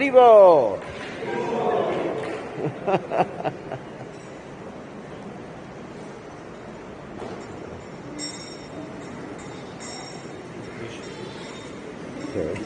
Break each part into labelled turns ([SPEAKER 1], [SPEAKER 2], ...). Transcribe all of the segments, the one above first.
[SPEAKER 1] Haribo! Okay.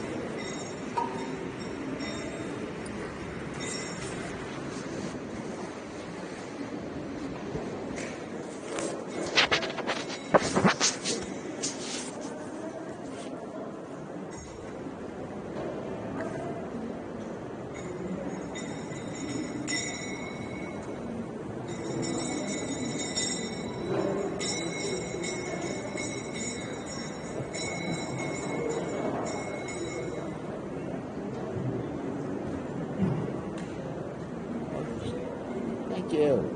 [SPEAKER 1] Thank you.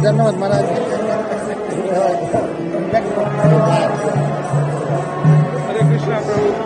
[SPEAKER 1] धन्यवाद महाराज
[SPEAKER 2] हरे कृष्णा प्रभु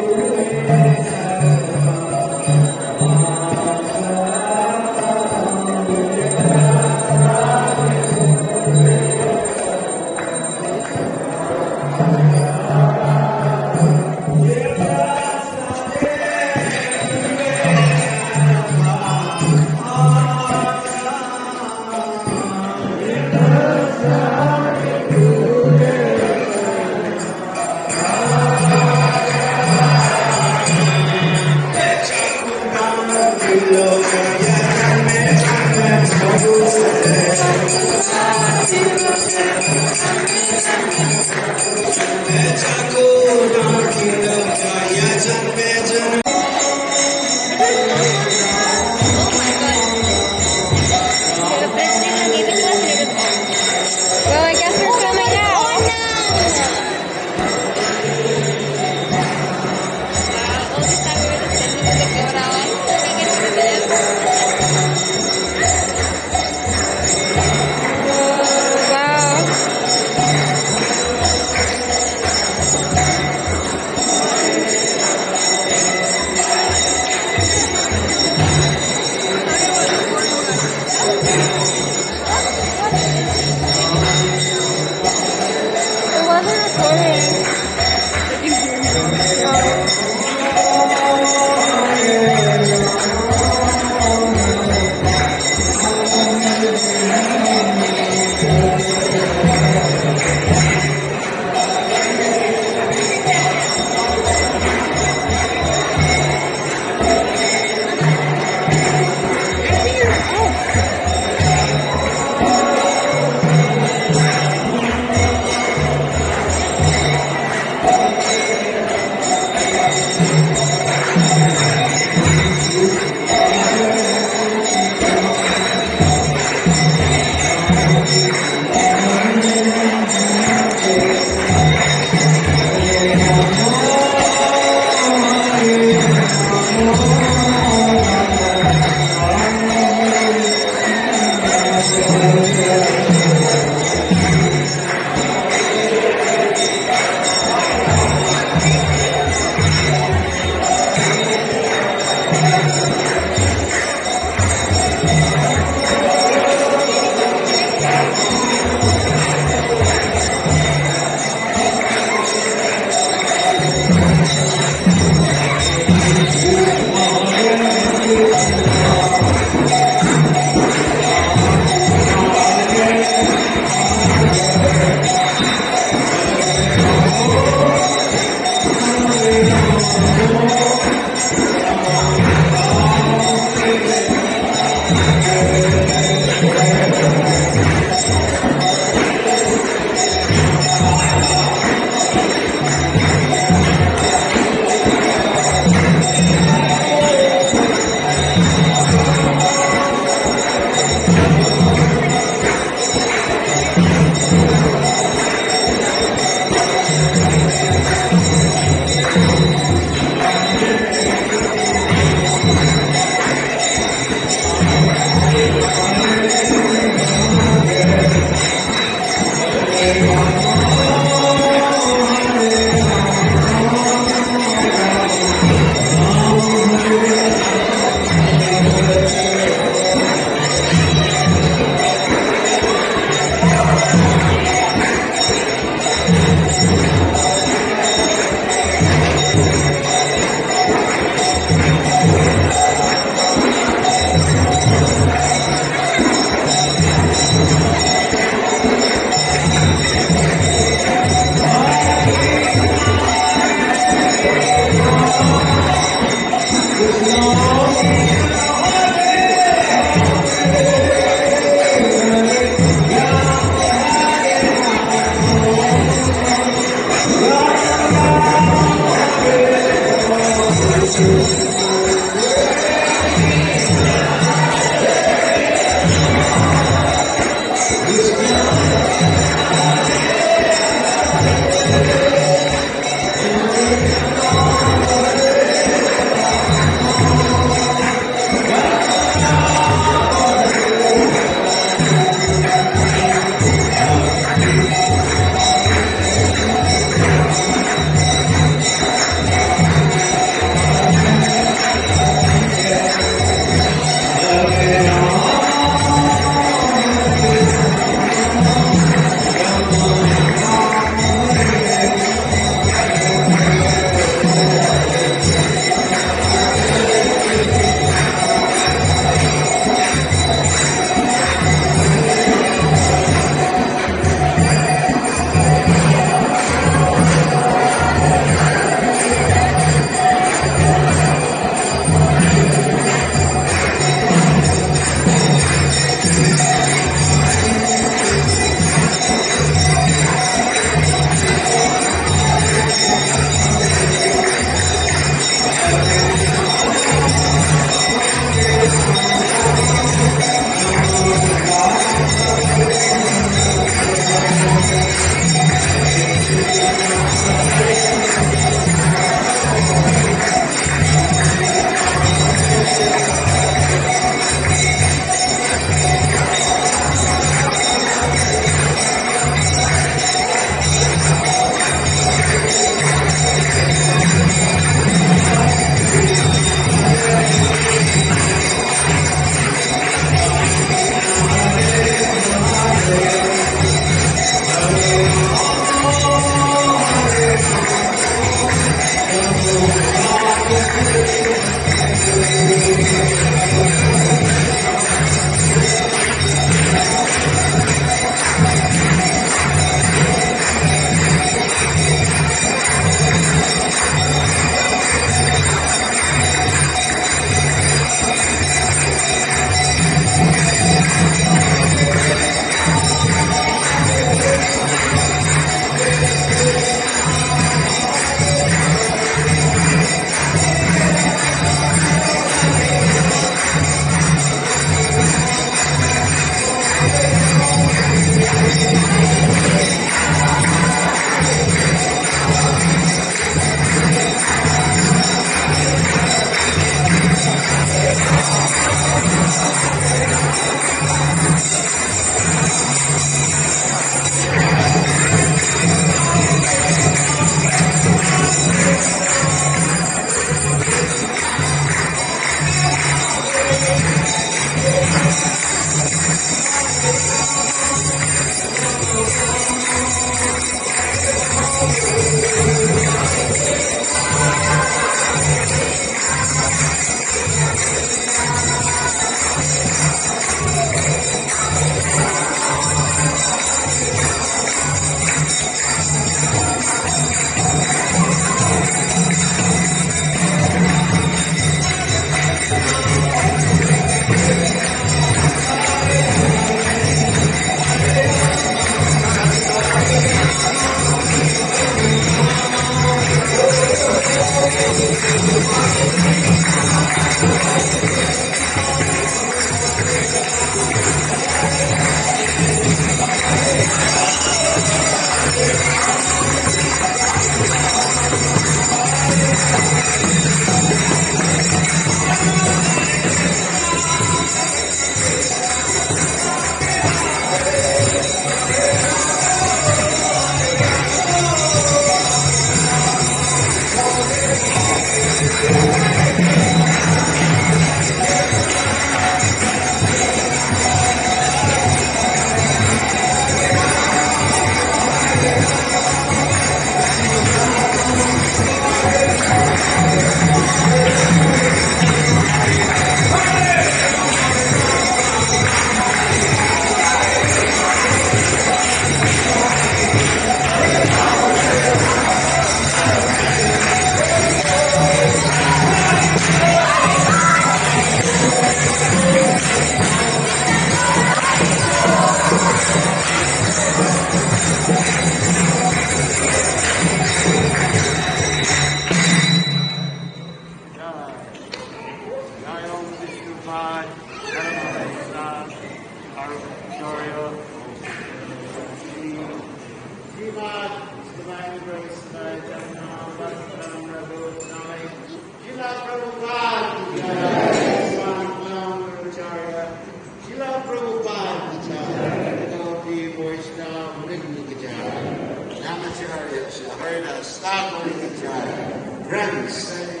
[SPEAKER 3] Very nice. Stop moving the child. Friends, Sri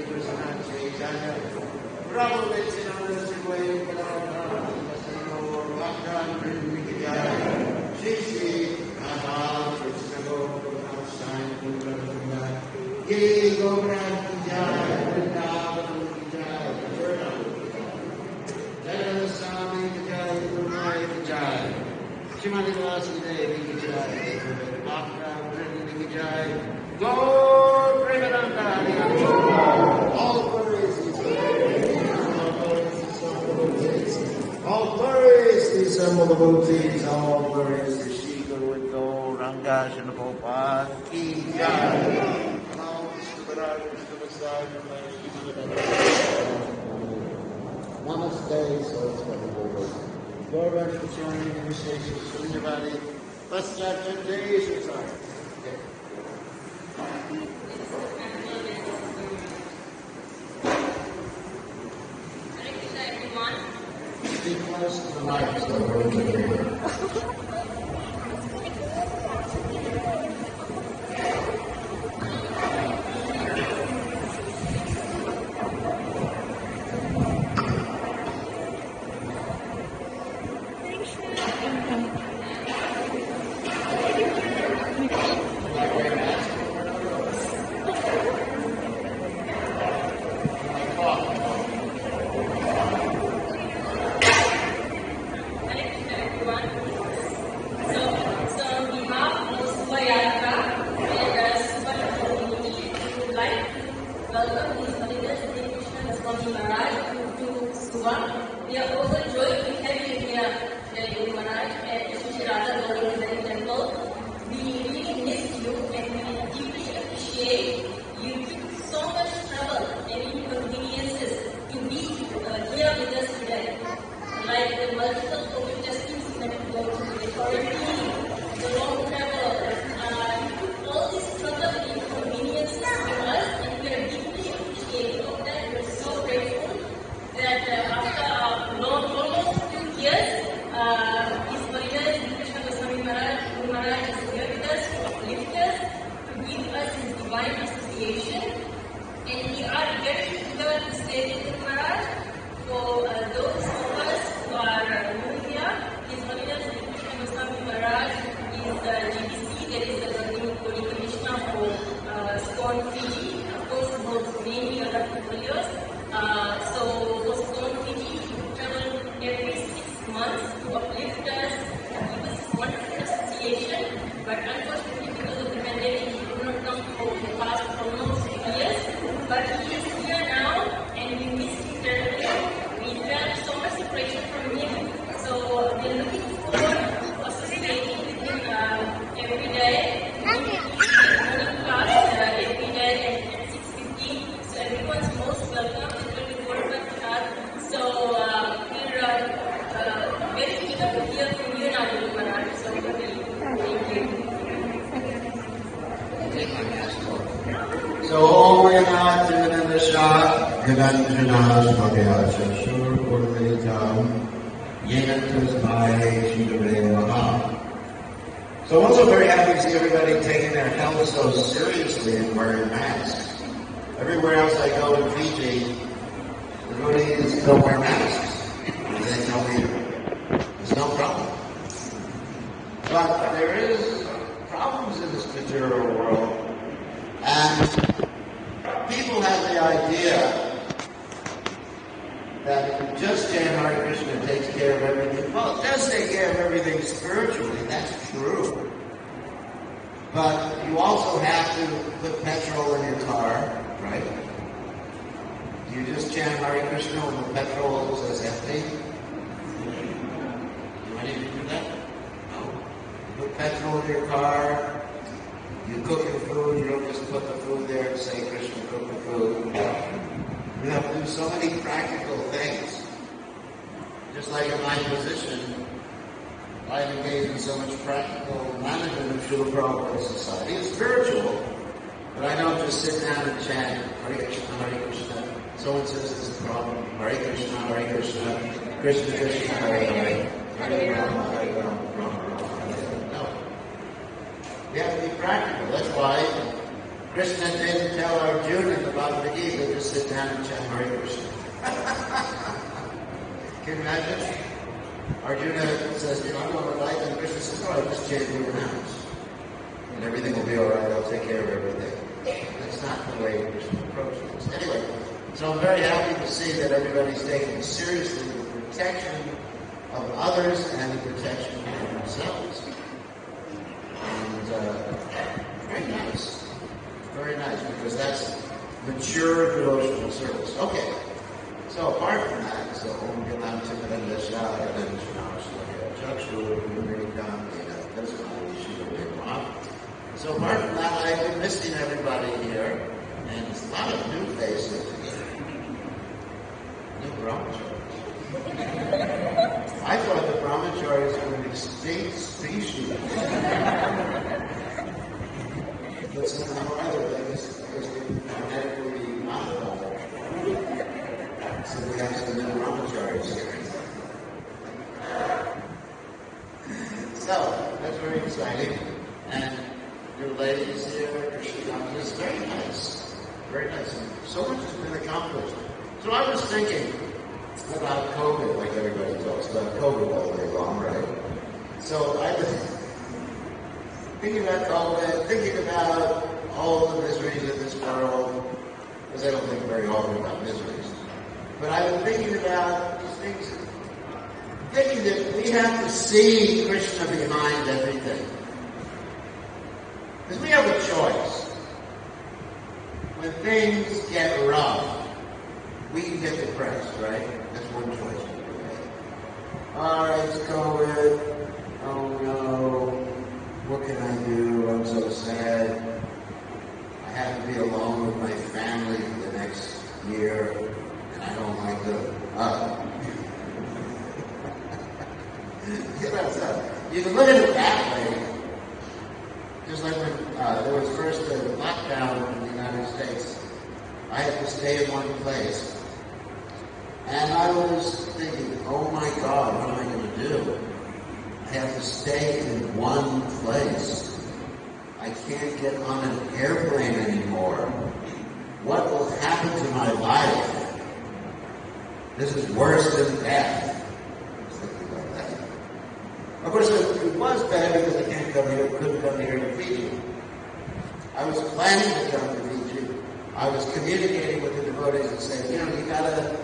[SPEAKER 3] Krishna Chaitanya. Prabhu Nityananda Shiva Bhaktan Vijaya. Shri Radha Krishna Gopala Sai Purana. Ye Gopran Vijaya. Vrindavan Vijaya. Jaya Swami Vijaya. Gurumai Vijaya. Shrimati Vasudevi Vijaya. Bhaktan Vijaya. Go Premananda. All glories all glories to assemble devotees, all glories to Shri Guru and Gauranga Gopal Ki Jai. Namaste, Saraswati Guru. Gauranga Pachani, Namaste, Shunyavadi, Paschat Days, sorry. Be close to the mic so everyone can hear you.
[SPEAKER 4] Welcome His Holiness Krishna Goswami Maharaj to Suva. We are overjoyed to have you here, Guru Maharaj, at Sri Radha Govinda Temple. We really miss you and we deeply appreciate you took so much trouble and inconveniences to be here with us today. Like the multiple COVID testings that you go through, the quarantine, the long travel, you took all this trouble and inconveniences for us, and we are deeply appreciative of that. We are so grateful that after almost 2 years, His Holiness Krishna Goswami Maharaj, Guru Maharaj is here with us to uplift us, to give us His divine association, and we are very eager to stay with Guru Maharaj. For those of us who are new here, His Holiness Krishna Goswami Maharaj is GBC, that is the Governing Body Commissioner for Scone Fiji. Of course, holds many other portfolios. So for Scone Fiji, he travel every 6 months to uplift us, give us wonderful association. But unfortunately, because of the pandemic, he could not come for the past almost 2 years. But he is here now, and we miss him terribly. We felt so much separation from him. So we're looking forward to associating with him every day. Morning class every day at 6:15. So everyone's most welcome. It will be 4 o'clock class. So we're very eager to hear from you now, Guru Maharaj. So thank you.
[SPEAKER 3] So, Om Yanat Jivananda Shah, Gadanjana Svabhya Shashur Purvaitam, Yenantas Bhai Shidave Maha. So, I'm also very happy to see everybody taking their health so seriously and wearing masks. Everywhere else I go in Fiji, everybody don't wear masks. And they tell me there's no problem. But there is problems in this material world. And people have the idea that if you just chant Hare Krishna takes care of everything. Well, it does take care of everything spiritually, that's true. But you also have to put petrol in your car, right? Do you just chant Hare Krishna when the petrol is empty? You ready to do that? No. You put petrol in your car. You cook your food, you don't just put the food there and say, Krishna, cook the food. You have to do so many practical things. Just like in my position, I engage in so much practical management of Srila Prabhupada Society. It's spiritual, but I don't just sit down and chant, Hare Krishna, Hare Krishna. Someone says there's a problem, Hare Krishna, Krishna Krishna, Hare Hare, Hare Rama, Rama, Rama. We have to be practical. That's why Krishna didn't tell Arjuna in the Bhagavad Gita to sit down and chant Hare Krishna. Can you imagine? Arjuna says, I'm going to light, and Krishna says, all right, just chant your names. And everything will be all right, I'll take care of everything. That's not the way Krishna approaches this. Anyway, so I'm very happy to see that everybody's taking seriously the protection of others and the protection of themselves. And very nice. Very nice, because that's mature devotional service. Okay. So apart from that, so Om Gilam Tikkadanda Shah, and so apart from that, I've been missing everybody here, and it's a lot of new faces here. New brahmacharis. I thought the brahmacharis were an extinct species. But somehow or other, because we're genetically modified. So we have some new brahmacharis here. So, that's very exciting. And new ladies here, Krishna, it's very nice. Very nice. And so much has been accomplished. So I was thinking about COVID, like everybody talks about COVID all day long, right? So I was thinking about COVID, thinking about all the miseries of this world, because I don't think very often about miseries. But I've been thinking about these things, thinking that we have to see Krishna behind everything. Because we have a choice. When things get rough, we can get depressed, right? That's one choice we can make. All right, it's COVID. Oh no. What can I do? I'm so sad. I have to be alone with my family for the next year, and I don't like the you can look at it that way. Just like when there was first a lockdown in the United States, I had to stay in one place. And I was thinking, oh my God, what am I going to do? I have to stay in one place. I can't get on an airplane anymore. What will happen to my life? This is worse than death. I was thinking about that. Of course, it was bad because I couldn't come here to Fiji. I was planning to come to Fiji. I was communicating with the devotees and saying, you gotta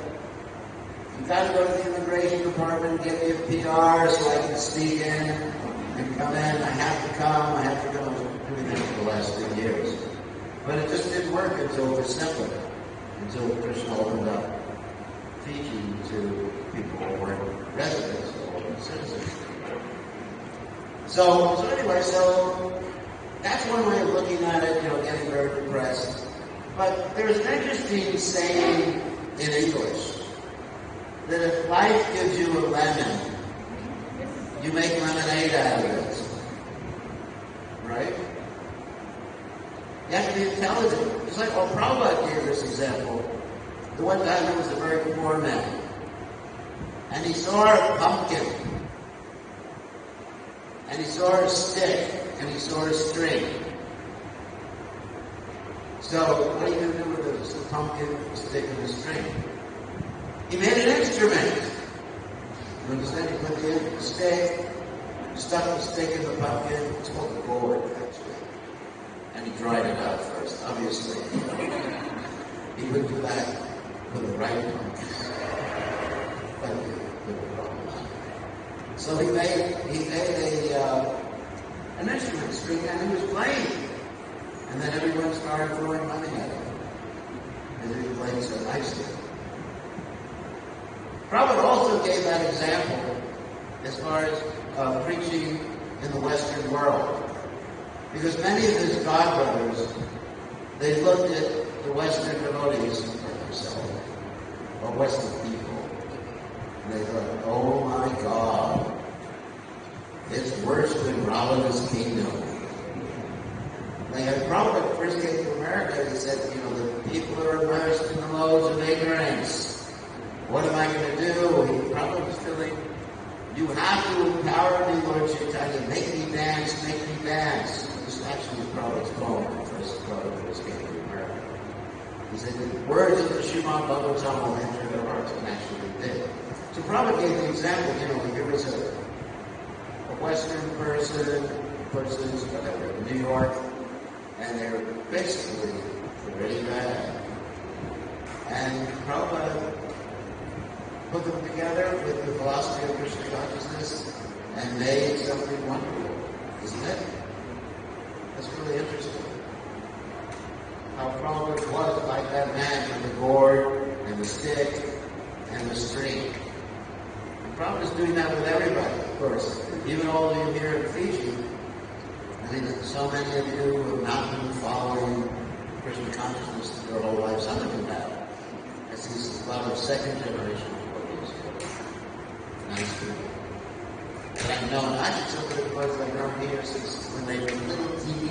[SPEAKER 3] go to the immigration department, get me a PR so I can sneak in and come in. I have to come. I have to come. I was doing that for the last 2 years. But it just didn't work until December, until Krishna opened up Fiji to people who weren't residents or citizens. So anyway, that's one way of looking at it, getting very depressed. But there's an interesting saying in English that if life gives you a lemon, you make lemonade out of it. Right? You have to be intelligent. It's like, Prabhupada gave this example. The one guy who was a very poor man. And he saw a pumpkin. And he saw a stick. And he saw a string. So, what are you going to do with the pumpkin, the stick, and the string? He made an instrument. You understand? He put the stick, stuck the stick in the pumpkin. It's called a gourd, actually. And he dried it out first, obviously. He would do that with the right pumpkin. So he made an instrument string, and he was playing. And then everyone started throwing money at him. And he was playing so nicely. Prabhupada also gave that example as far as preaching in the Western world. Because many of his godbrothers, they looked at the Western devotees like themselves, or Western people, and they thought, oh my God, it's worse than Ravana's kingdom. When Prabhupada first came to America, he said, the people are immersed in the loads of ignorance. What am I going to do? He probably was feeling, you have to empower me, Lord Chaitanya. Make me dance, make me dance. This actually was Prabhupada's poem. He said the words of the Srimad Bhagavatam will enter their hearts, and actually did. So Prabhupada gave the example, here was a Western person's whatever, in New York, and they're basically pretty bad. And Prabhupada put them together with the philosophy of Krishna consciousness and made something wonderful, isn't it? That's really interesting. How Prabhupada was like that man with the gourd and the stick and the string. And Prabhupada's doing that with everybody, of course. Even all of you here in Fiji. I mean, so many of you who have not been following Krishna consciousness their whole life, some of them have. I see a lot of second generation devotees here. Nice people. But I've known, I think some of the devotees I've known here since when they were little teeny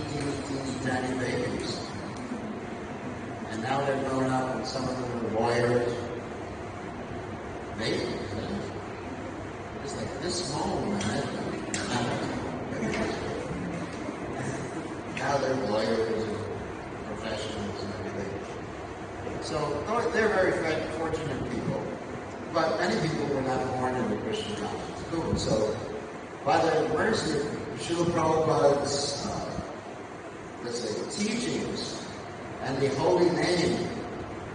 [SPEAKER 3] tiny babies. And now they're grown up and some of them are lawyers. Babies, it's like this small, man. Now they're lawyers and professionals and everything. So they're very fortunate people. But many people were not born in the Christian conscious school. So by the mercy of Srila Prabhupada's teachings and the holy name,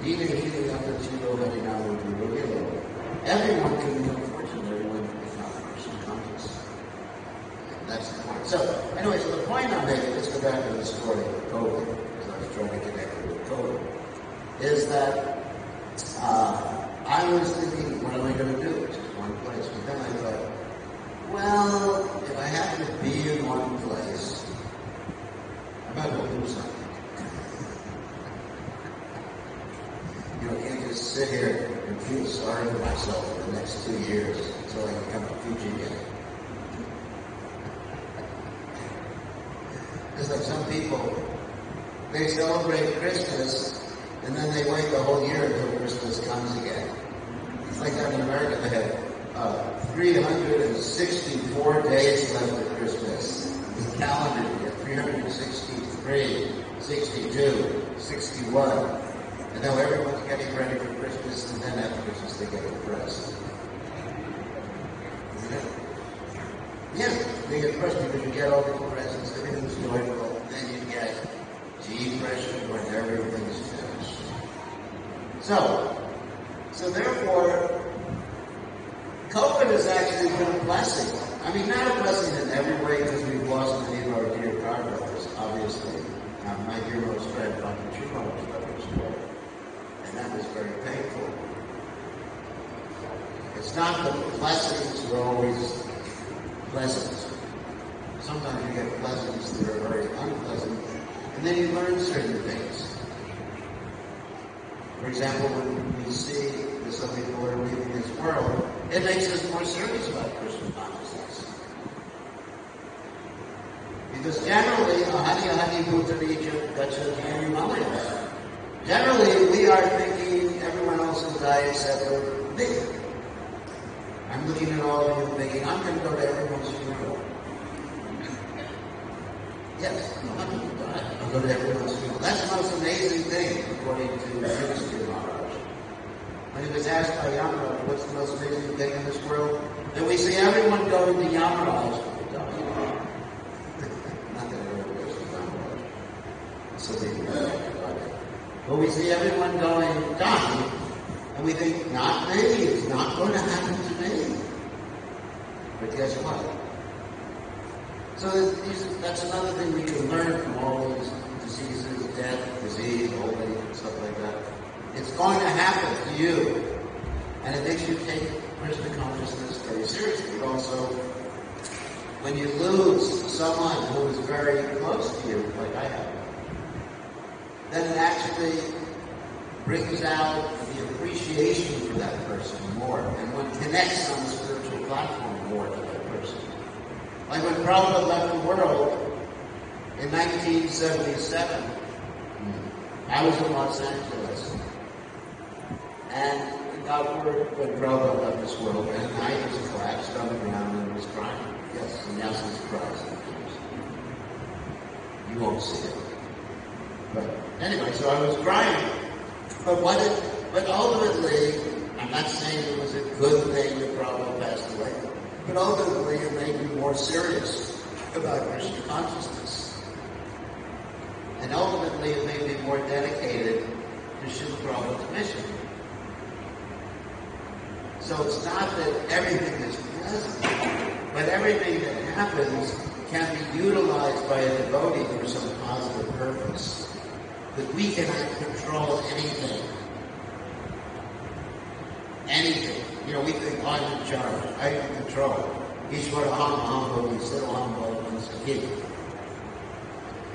[SPEAKER 3] Dina Hini Apachito Harinama Guru, everyone can become fortunate, everyone can become Christian conscious. That's the point. So, anyway, so the point I'm making, let's go back to the story of COVID, because I was trying to connect it with COVID, is that I was thinking, what am I going to do? It's just one place. But then I thought, well, if I have to be in one place, I might as well do something. I can't just sit here and feel sorry for myself for the next 2 years until I become a Fijian. It's like some people, they celebrate Christmas and then they wait the whole year until Christmas comes again. It's like that in America, they have 364 days left of Christmas. The calendar year, 363, 62, 61. And now everyone's getting ready for Christmas, and then after Christmas they get depressed. Yeah, they get depressed because you get all these presents, everything's joyful, and then you get depression when everything's finished. So therefore, COVID has actually been a blessing. I mean, not a blessing in every way because we've lost many of our dear godbrothers, obviously. My dearmost friend, Dr. Chupa, was dead. And that was very painful. It's not that the blessings are always pleasant. Sometimes you get blessings that are very unpleasant, and then you learn certain things. For example, when we see that some people are leaving this world, it makes us more serious about Krishna consciousness. Because generally, ahani bhutarija gacchati mamaya. Generally, we are thinking everyone else will die except for me. I'm looking at all of you thinking, I'm going to go to everyone's funeral. Yes, I'm going to die. I'll go to everyone's funeral. That's the most amazing thing, according to Yudhishthira Maharaj. When he was asked by Yamaraj, what's the most amazing thing in this world? That we see everyone go to Yamaraj to die. Not that everyone goes to Yamaraj. So they but we see everyone going dying, and we think, not me, it's not going to happen to me. But guess what? So that's another thing we can learn from all these diseases, death, disease, old age, and stuff like that. It's going to happen to you. And it makes you take Krishna consciousness very seriously. But also, when you lose someone who is very close to you, like I have, then it actually brings out the appreciation for that person more, and one connects on the spiritual platform more to that person. Like when Prabhupada left the world in 1977, I was in Los Angeles, and got word when Prabhupada left this world, and I just collapsed on the ground and was crying. Yes, and that's his surprise. You won't see it. But anyway, so I was crying, But ultimately, I'm not saying it was a good thing that Prabhupada passed away, but ultimately it made me more serious about Krishna consciousness. And ultimately it made me more dedicated to Srila Prabhupada's mission. So it's not that everything is pleasant, but everything that happens can be utilized by a devotee for some positive purpose. But we cannot control anything. Anything. You know, we think, I'm in charge. I can control. Ishvara Ham Bhava, Sita Ham Bhava, Sakhi.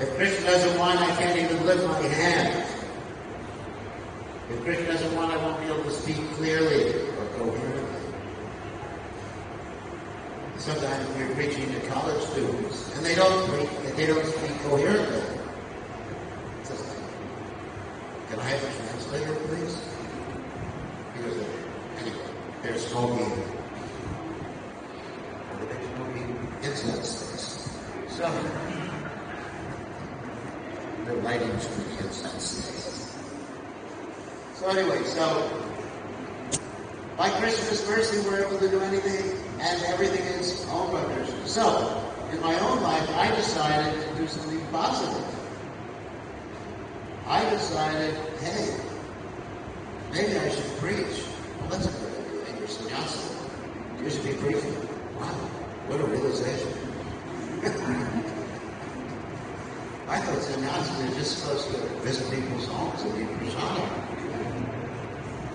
[SPEAKER 3] If Krishna doesn't want, I can't even lift my hand. If Krishna doesn't want, I won't be able to speak clearly or coherently. Sometimes we're preaching to college students, and they don't speak coherently. Can I have a translator, please? Because anyway, they're smoking. They're smoking incense sticks. So they're lighting some incense sticks. So anyway, by Krishna's mercy, we're able to do anything, and everything is owned by Krishna. So, in my own life, I decided to do something positive. I decided, hey, maybe I should preach. Well, that's a good idea. You're sannyasi. You should be preaching. Wow, what a realization. I thought sannyasis were just supposed to visit people's homes and be prasada.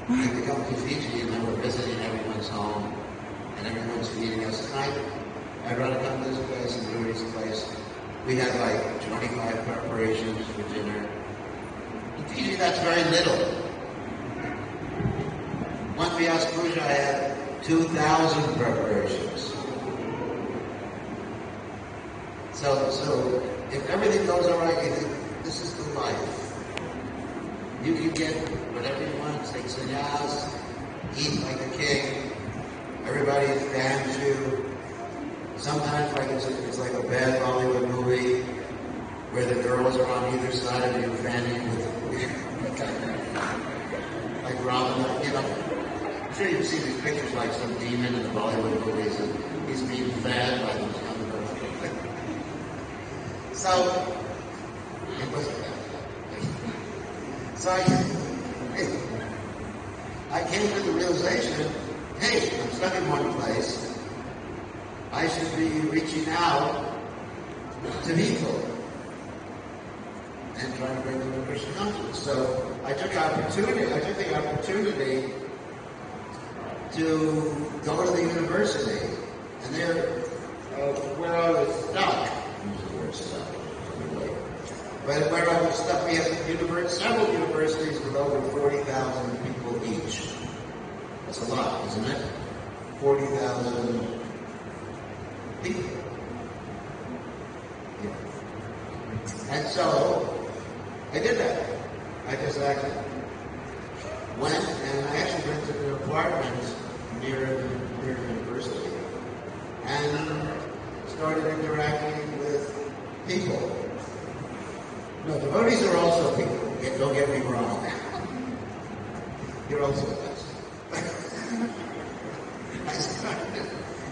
[SPEAKER 3] We come to Fiji and then we're visiting everyone's home and everyone's feeding us. And I'd rather come to this place and Louis' place. We had like 25 preparations for dinner. In Fiji, that's very little. One Vyas Puja, I had 2,000 preparations. So if everything goes all right, you think, this is the life. You can get whatever you want, take sannyas, eat like a king, everybody fans you. Sometimes it's like a bad Bollywood movie where the girls are on either side of you fanning with like Robin, you know. I'm sure you've seen these pictures like some demon in the Bollywood movies and he's being fed by these young girls. So, it wasn't bad. So I came to the realization, hey, I'm stuck in one place. I should be reaching out to people and trying to bring them to Krishna consciousness. So I took the opportunity to go to the university, and there, where I was stuck, use the word stuck, but where I was stuck, we have several universities with over 40,000 people each. That's a lot, isn't it? 40,000 people. Yeah. And so, I did that. I just actually went, and I actually rented an apartment near the university, and started interacting with people. No, devotees are also people. Don't get me wrong. You're also us. I started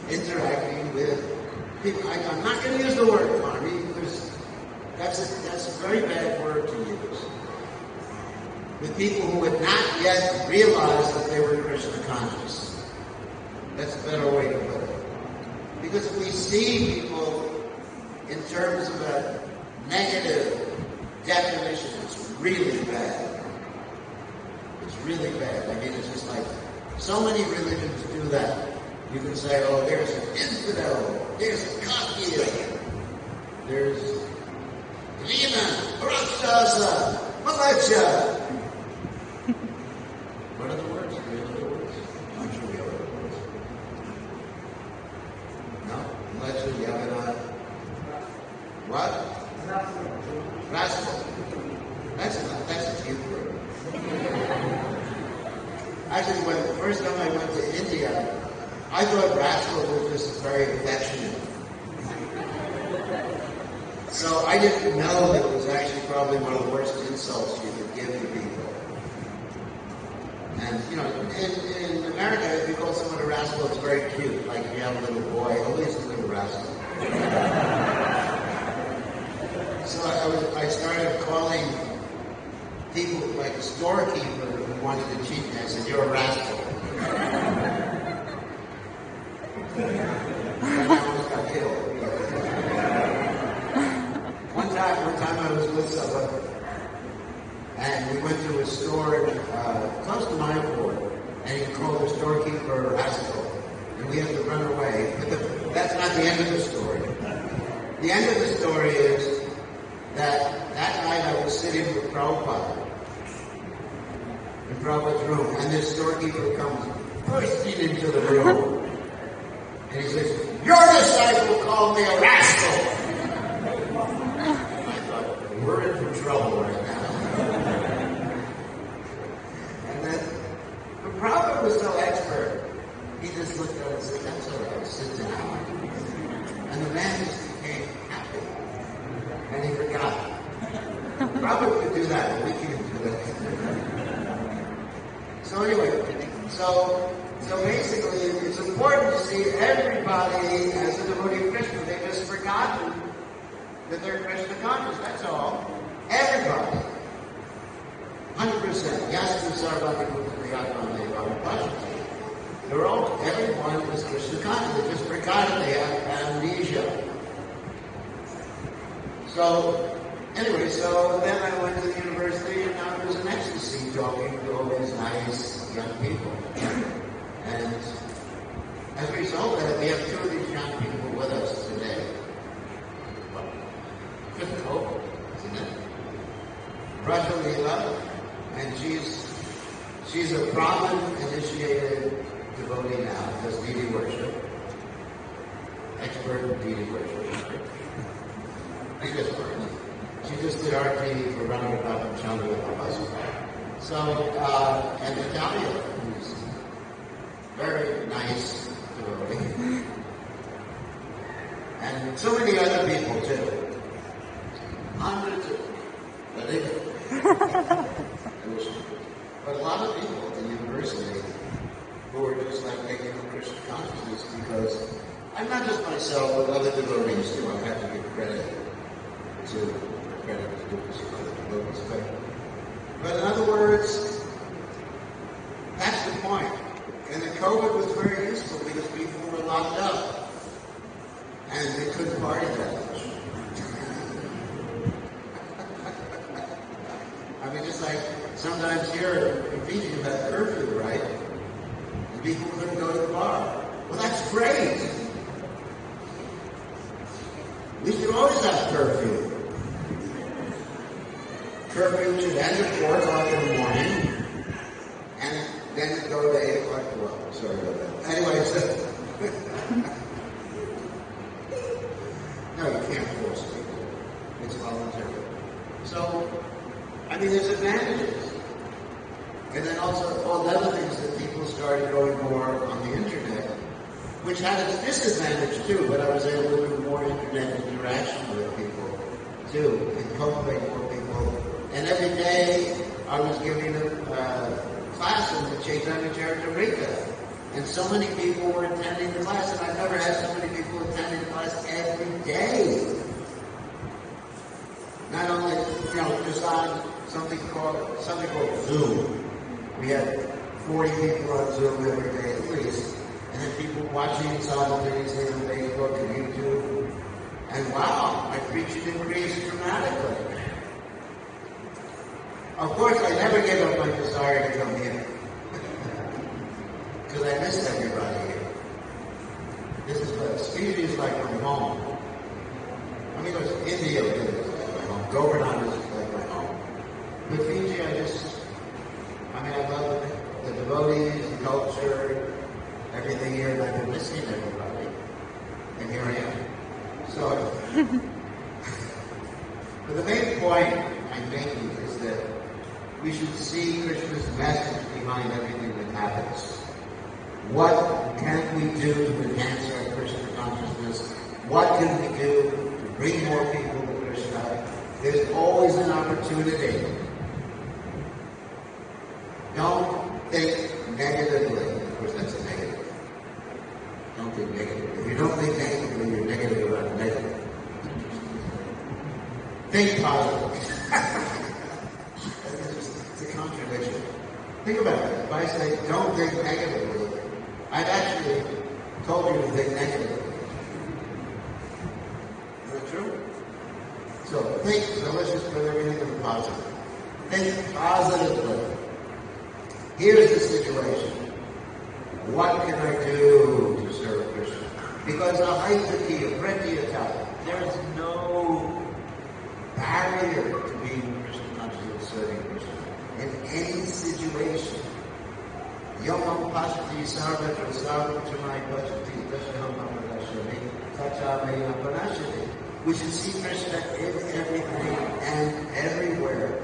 [SPEAKER 3] interacting with people. I'm not going to use the word karmi because that's a very bad word to use. With people who had not yet realized that they were Krishna conscious. That's a better way to put it. Because if we see people in terms of a negative definition, it's really bad. It's really bad. I mean, it's just like, so many religions do that. You can say, oh, there's an infidel, there's a Kakya, there's demon, Rakshasa, Malacha. What are the words? Do you know the words? I'm sure we have other words. No? Malacha, Yavana. What? Rascal. That's a cute word. Actually, the first time I went to India, I thought rascal was just very affectionate. So I didn't know that it was actually probably one of the worst insults you could give to people. And, you know, in America, if you call someone a rascal, it's very cute. Like, if you have a little boy, oh, he's a little rascal. So I started calling people, like a storekeeper who wanted to cheat me. I said, you're a rascal. And I almost got killed. One time I was with someone, and we went to a store close to my port, and he called the storekeeper a rascal, and we had to run away. But that's not the end of the story. The end of the story is that night I was sitting with Prabhupada in Prabhupada's room, and this storekeeper comes bursting into the room, and he says, "Your disciple called me a rascal." I thought, we're in for trouble right now. And then the Prabhupada was so expert, he just looked at it and said, "That's all right, sit down." And the man just became happy. And he forgot. Prabhupada could do that, but we can't do that. So anyway, so basically, it's important to see everybody as a devotee of Krishna. They've just forgotten that they're Krishna conscious. That's all. Everybody. 100%. Yastu Sarvati Bhutati Bhagavati. They're all, everyone is Krishna conscious. They just forgot it. They have amnesia. So, anyway, so then I went to the university and I was in ecstasy talking to all these nice young people. And as a result of that, we have two of these young people with us today. Well, couldn't hope, isn't it? Raja Leela, and she's a Brahmin-initiated devotee now, does deity worship. Expert in deity worship. She just did RT for running about in Chandra with So, and Natalia, who's very nice devotee. And so many other people too. Hundreds of but a lot of people at the university who are just like making up Krishna consciousness because I'm not just myself, but other devotees too. I have to give credit to other devotees. But in other words, that's the point. And the COVID was very useful because people were locked up and they couldn't party that much. I mean, just like sometimes here in Fiji you have curfew, right? And people couldn't go to the bar. Well, that's great. We should always have curfew. Curfew should end at 4 o'clock in the morning, and then go to 8 o'clock. Well, sorry about that. Anyway, so no, you can't force people. It's voluntary. So, I mean, there's advantages. And then also all the other things that people started going more on the internet, which had its disadvantage too, but I was able to do more internet interaction with people too, and cultivate more people. And every day I was giving a class in the Chaitanya Charitamrita. And so many people were attending the class, and I've never had so many people attending the class every day. Not only, just on something called Zoom. We had 40 people on Zoom every day at least. And then people watching simultaneously on Facebook and YouTube. And wow, my preaching increased dramatically. Of course, I never gave up my desire to come here. Because I miss everybody here. Fiji is like my home. I mean, India is like my home. Govardhan is like my home. But Fiji, I love the devotees, the culture, everything here, and I've been missing everybody. And here I am. So, but the main point I'm making is that we should see Krishna's message behind everything that happens. What can we do to enhance our Krishna consciousness? What can we do to bring more people to Krishna? There's always an opportunity. Don't think negatively. Of course, that's a negative. Don't think negatively. If you don't think negatively, you're negative about negative. Think positive. It's a contradiction. Think about it. If I say don't think negatively, I've actually told you to think negatively. Is that true? So let's just put everything in the positive. Think positively. Here's the situation. What can I do to serve Krishna? Because there is no barrier to being Krishna conscious and serving Krishna in any situation. Yomam pashati sarvatra sarvachamai pashati dashaham amadashami tachavayam panashati. We should see Krishna in everything and everywhere.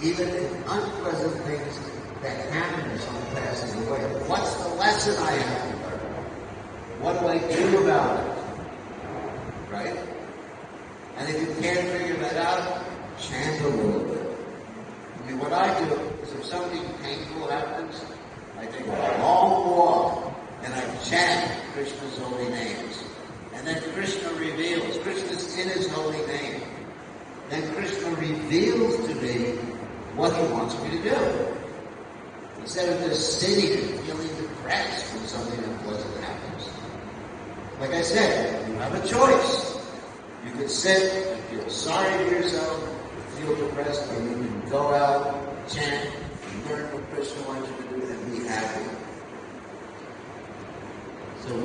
[SPEAKER 3] Even in unpleasant things that happen as I'm passing away. What's the lesson I have to learn? What do I do about it? Right? And if you can't figure that out, chant a little bit. I mean, what I do is if something painful happens, I take a long walk and I chant Krishna's holy names. And then Krishna reveals. Krishna's in his holy name. Then Krishna reveals to me what he wants me to do. Instead of just sitting and feeling depressed when something unpleasant happens. Like I said, you have a choice. You can sit and feel sorry for yourself, feel depressed, or you can go out, chant, and learn what Krishna wants you to do, and be happy. So I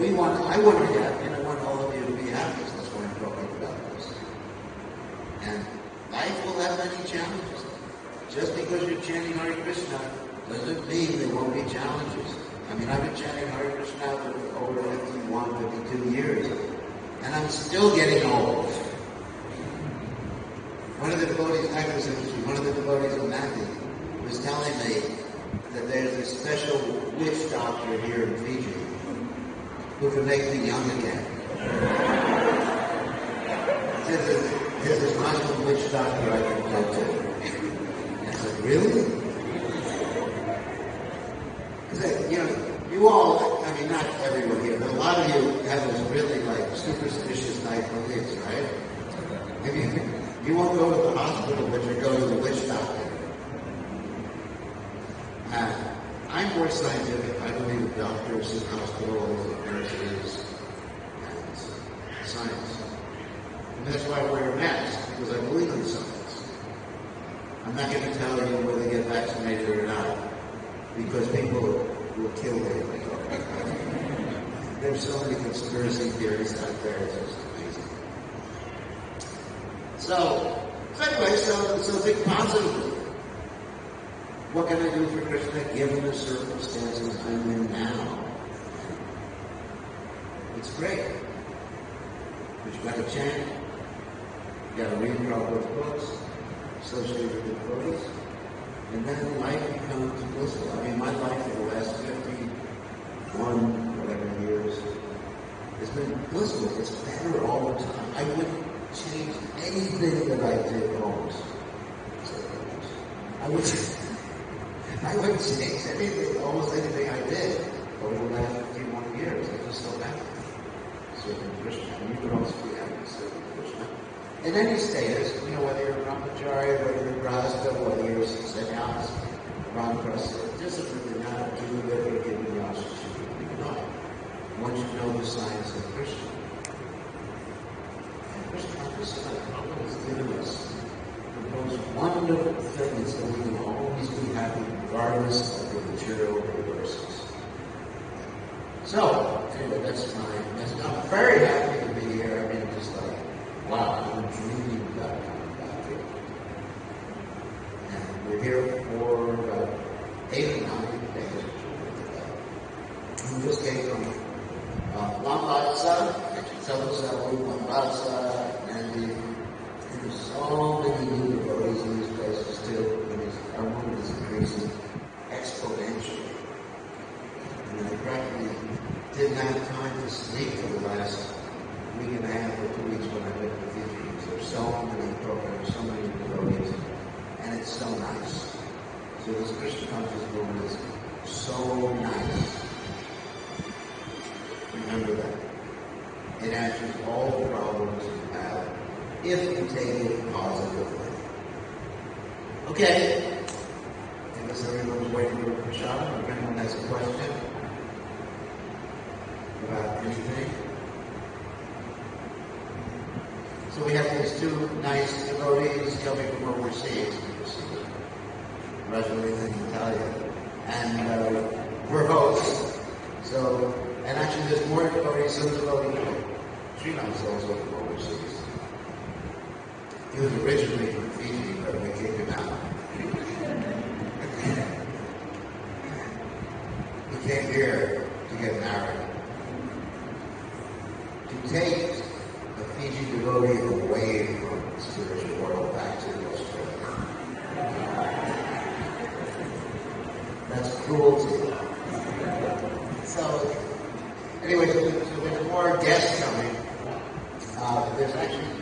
[SPEAKER 3] want to be happy, and I want all of you to be happy, so that's why I'm talking about this. And life will have many challenges. Just because you're chanting Hare Krishna doesn't mean there won't be challenges. I mean, I've been chanting Hare Krishna for over 51, 52 years, and I'm still getting old. One of the devotees, one of the devotees of Nandi was telling me that there's a special witch doctor here in Fiji who can make me young again. He said there's this Muslim witch doctor I can go to. I said, really? Because, you all, I mean, not everyone here, but a lot of you have this really, superstitious type beliefs, right? Maybe you won't go to the hospital, but you go to the witch doctor. I'm more scientific. I believe in doctors and hospitals and nurses and science. And that's why I wear a mask, because I believe in science. I'm not going to tell you whether they get vaccinated or not, because people will kill me. There's so many conspiracy theories out there, it's just amazing. So anyway, so think positively. What can I do for Krishna given the circumstances I'm in now? It's great. But you got to chant, you got to read Prabhupada's books, associate with the devotees, and then life becomes blissful. I mean, my life for the last 51, whatever years, has been blissful. It's better all the time. I wouldn't change anything that I did almost. I wouldn't change anything, almost anything I did over the last 51 years. I just so happy serving Krishna. And you can also be happy serving Krishna. In any status, whether you're a brahmachari, whether you're a grasta, whether you're a sannyas, Ramprasa, it doesn't really matter to you whether you're giving yasha. You know. Once you know the science of Krishna. And Krishna has given us the most wonderful things that we can always be happy regardless of the material reverses. So, anyway, that's I'm very happy to be here. I mean, just wow, I'm dreaming about coming back here. And we're here for about 8 or 9 days. We just came from Lambatsa, Lambatsa, and there's so many new devotees in these places too. Our movement is increasing exponentially. And I practically didn't have time to sleep for the last week and a half or 2 weeks when I've been to Fiji. There's so many programs, so many devotees, and it's so nice. So this Krishna conscious movement is if you take it positively. Okay. I guess everyone's waiting for Prashad. If anyone has a question about anything. So we have these two nice devotees coming from overseas. Russian and Italian. And we're hosts. So, and actually there's more devotees than devotees. Srinath's also from overseas. He was originally from Fiji, but we kicked him out. He came here to get married. To take a Fiji devotee away from the spiritual world back to Australia. That's cruelty. So, anyway, so there's more guests coming. There's actually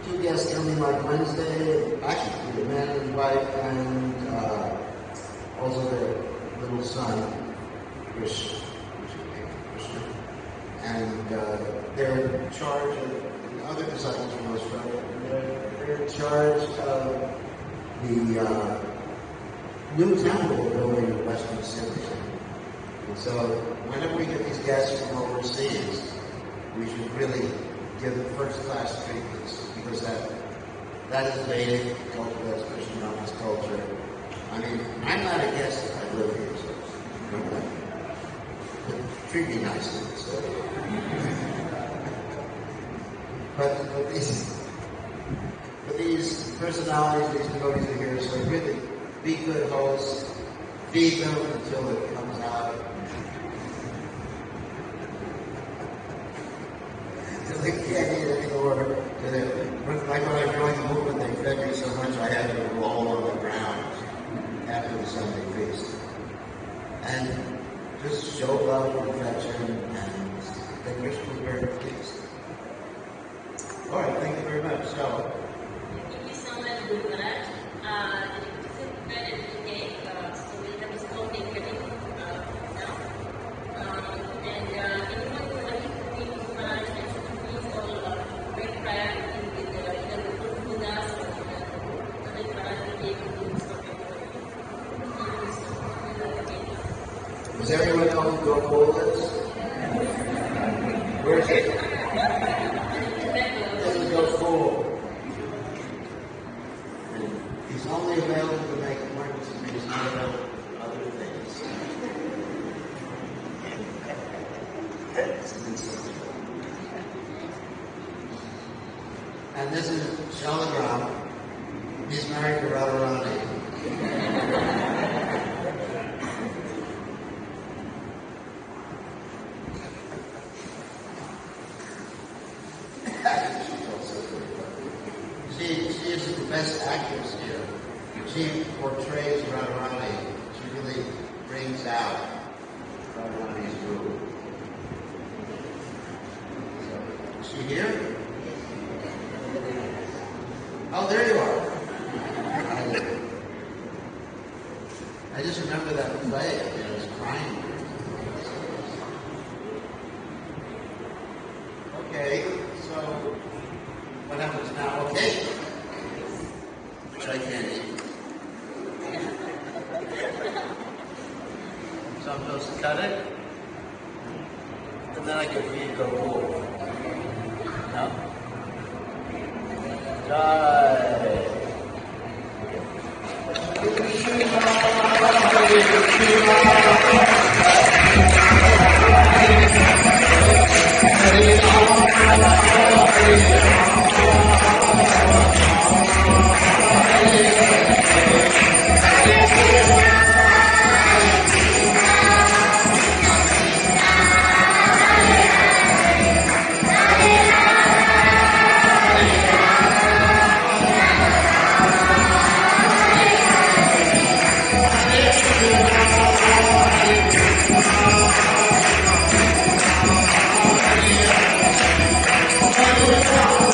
[SPEAKER 3] 2 guests coming like Wednesday. Actually, the man and his wife, and also their little son, Krishna. And they're in charge of, and other disciples from Australia, they're in charge of the new temple building in Western Sydney. And so, whenever we get these guests from overseas, we should really give them first-class treatments, because that is Vedic culture, that's Krishna's culture. I mean, I'm not a guest, I live here, so but treat me nicely. So. But these personalities, these devotees are here, so really be good hosts, feed them until it comes out. Until they can't eat anymore. Like when I joined the movement, they fed me so much I had to roll on the ground after the Sunday feast. And just show love and affection, and the Krishna was very pleased. All right, thank you very much. So,
[SPEAKER 4] thank you so much, Guru Maharaj. It's a very today, so we have a small takeaway now. And anyone who would like to meet Guru Maharaj, and please all make prayer with either Guru Buddhas or Guru Maharaj will be able to stop it.
[SPEAKER 3] does everyone know who Gokul is? Where is it? This is Gokul. He's only available to make appointments, and he's not available for other things. And this is Shalagram. He's married to Radharani. She is the best actress here. She portrays Radharani. She really brings out Radharani's rule. Is she here? Oh, there you are. I just remember that play. I was crying. Okay, so what happens now? Okay. Which I can't eat. So I'm supposed to cut it? And then I can feed Gokul. No? Jai.
[SPEAKER 5] Thank you.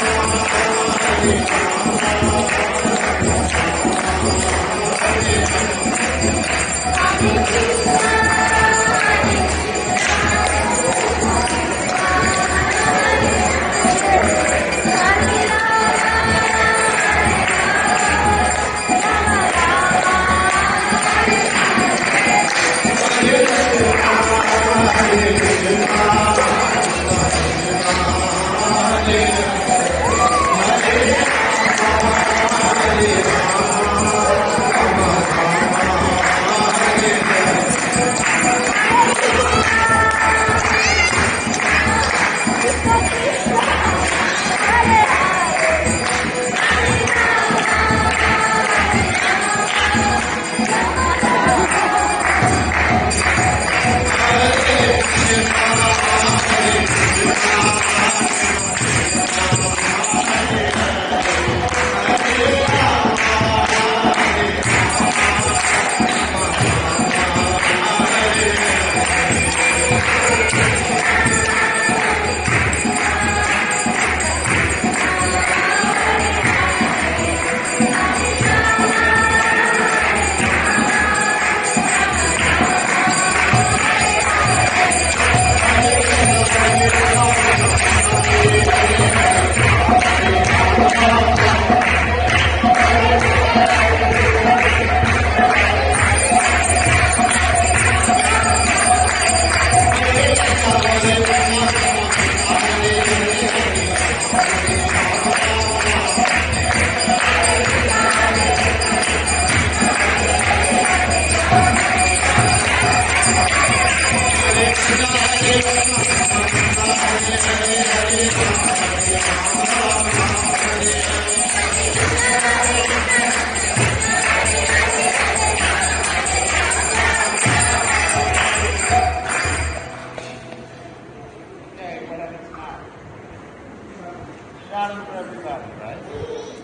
[SPEAKER 2] everybody, right?